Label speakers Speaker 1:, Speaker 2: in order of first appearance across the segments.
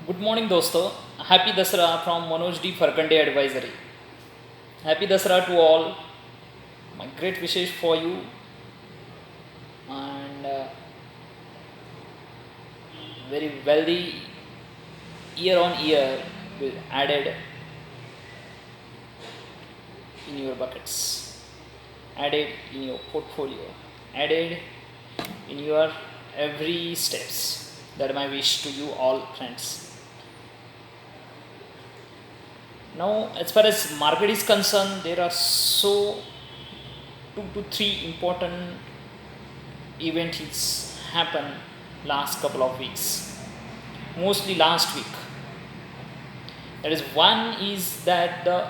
Speaker 1: Good morning, dosto. Happy Dasara from Manoj D. Farkande Advisory. Happy Dasara to all. My great wishes for you and very wealthy year on year will added in your buckets, added in your portfolio, added in your every steps. That my wish to you all, friends. Now, as far as market is concerned, there are so 2 to 3 important events happened last couple of weeks. Mostly last week. That is one is that the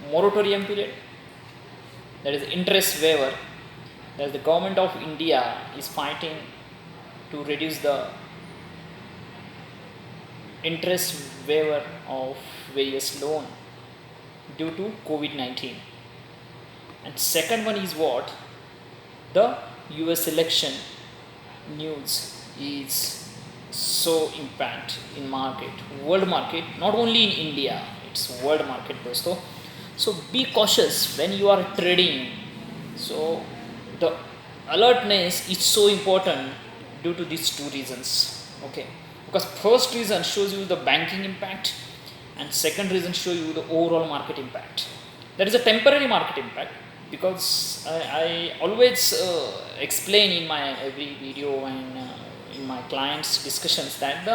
Speaker 1: moratorium period, that is interest waiver, that the government of India is fighting to reduce the interest waiver of various loan due to COVID-19. And second one is what? The US election news is so impact in market, world market, not only in India, it's world market dosto. So be cautious when you are trading. So the alertness is so important due to these two reasons. Okay, because first reason shows you the banking impact and second reason show you the overall market impact. There is a temporary market impact because I always explain in my every video and in my clients discussions that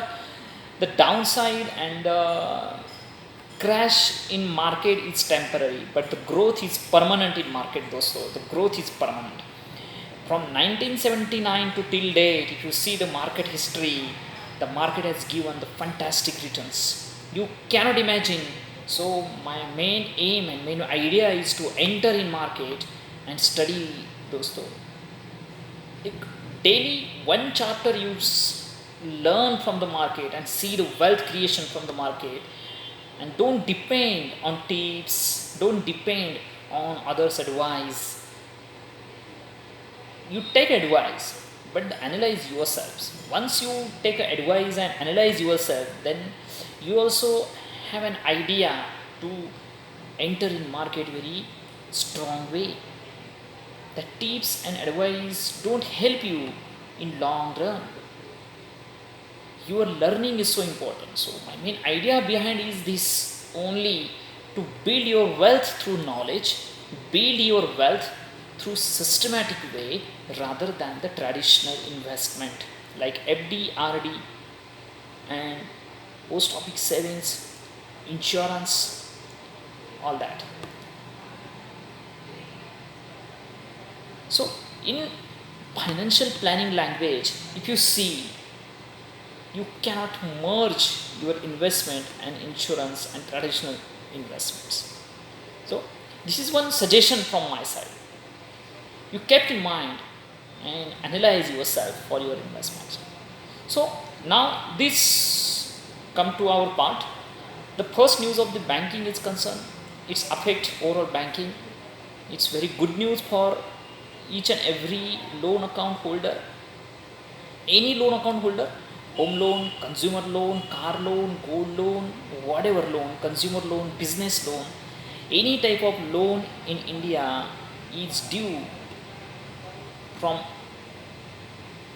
Speaker 1: the downside and the crash in market is temporary, but the growth is permanent in market. Also, the growth is permanent. From 1979 to till date, if you see the market history, the market has given the fantastic returns. You cannot imagine. So my main aim and main idea is to enter in market and study those. Like daily one chapter you learn from the market and see the wealth creation from the market, and don't depend on tips, don't depend on others advice. You take advice but analyze yourselves. Once you take advice and analyze yourself, then you also have an idea to enter in market very strong way. The tips and advice don't help you in long run. Your learning is so important. So my main idea behind is this only, to build your wealth through knowledge, build your wealth through systematic way rather than the traditional investment like FD, RD and post office savings, insurance, all that. So in financial planning language, if you see, you cannot merge your investment and insurance and traditional investments. So this is one suggestion from my side. You kept in mind and analyze yourself for your investments. So now this come to our part. The first news of the banking is concerned, it's affect overall banking. It's very good news for each and every loan account holder. Any loan account holder, home loan, consumer loan, car loan, gold loan, whatever loan, consumer loan, business loan, any type of loan in India is due from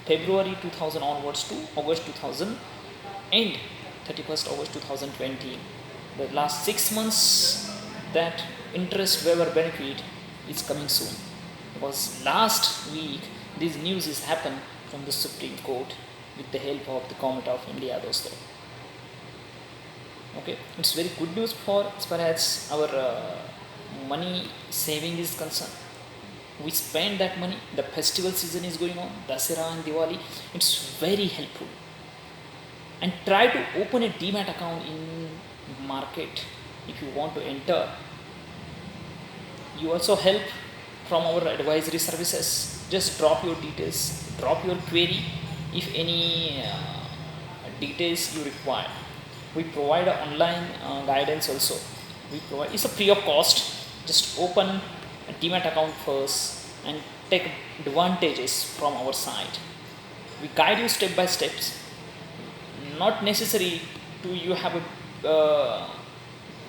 Speaker 1: February 2000 onwards to August 2000 and 31st August 2020. The last 6 months that interest waiver benefit is coming soon, because last week this news is happened from the Supreme Court with the help of the government of India. Those okay, it's very good news for as far as our money saving is concerned. We spend that money, the festival season is going on, Dasara and Diwali, it's very helpful. And try to open a demat account in market if you want to enter. You also help from our advisory services. Just drop your details, drop your query if any details you require. We provide an online guidance also. We provide, it's a free of cost. Just open a demat account first and take advantages from our side. We guide you step by steps not necessary to you have a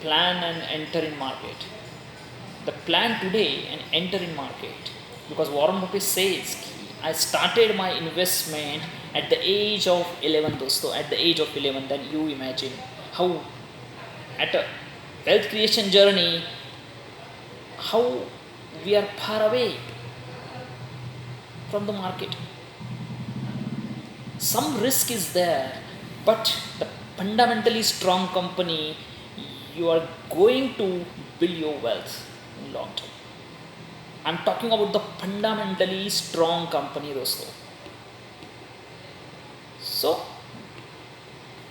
Speaker 1: plan and enter in market. The plan today and enter in market, because Warren Buffett says I started my investment at the age of 11 dosto, at the age of 11. Then you imagine how at a wealth creation journey, how we are far away from the market. Some risk is there, but the fundamentally strong company, you are going to build your wealth in long term. I'm talking about the fundamentally strong company, dosto. So,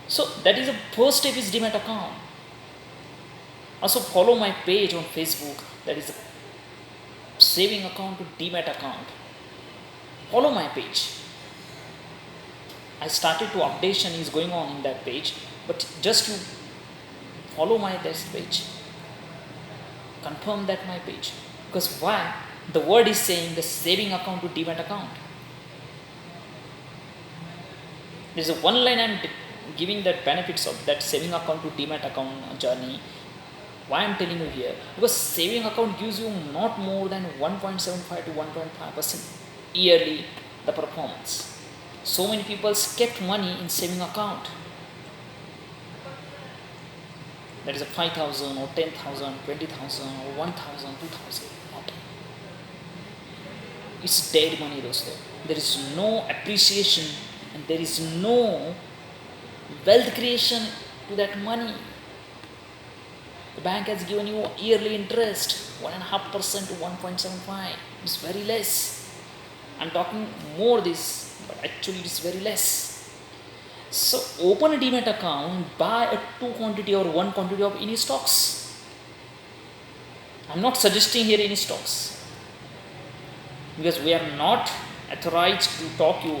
Speaker 1: so that is the first step is Demat account. Also follow my page on Facebook. That is a saving account to Demat account. Follow my page. I started to updation is going on in that page, but just to follow my this page, confirm that my page, because why the word is saying the saving account to Demat account. There's a one line I'm giving that benefits of that saving account to Demat account journey. Why I'm telling you here? Because saving account gives you not more than 1.75 to 1.5% yearly the performance. So many people kept money in saving account. That is a 5,000 or 10,000, 20,000 or 1,000, 2,000. Not. It's dead money, dosto. There is no appreciation and there is no wealth creation to that money. The bank has given you yearly interest 1.5% to 1.75. It's very less. I'm talking more this, but actually it's very less. So open a Demat account, buy a 2 quantity or 1 quantity of any stocks. I'm not suggesting here any stocks, because we are not authorized to talk you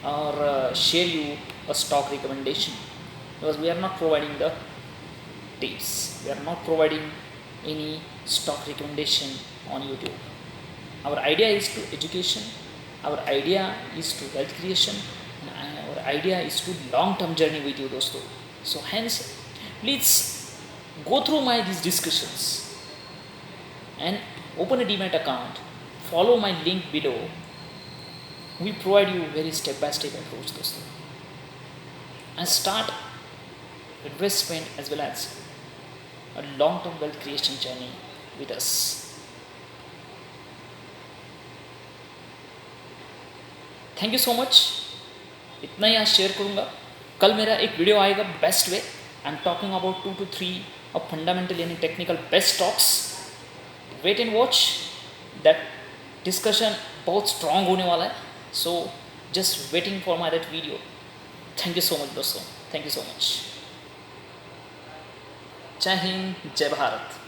Speaker 1: or share you a stock recommendation, because we are not providing the tips. We are not providing any stock recommendation on YouTube. Our idea is to education, our idea is to wealth creation, and our idea is to long-term journey with you, dosto. So hence, please go through my these discussions and open a Demat account. Follow my link below. We provide you very step-by-step approach, dosto, and start investment as well as a long-term wealth creation journey with us. Thank you so much. इतना ही आज share करूँगा. कल मेरा एक video आएगा best way. I am talking about 2 to 3 of fundamental यानी technical best stocks. Wait and watch. That discussion बहुत strong होने वाला है. So just waiting for my that video. Thank you so much दोस्तों. Thank you so much. जय हिंद, जय भारत.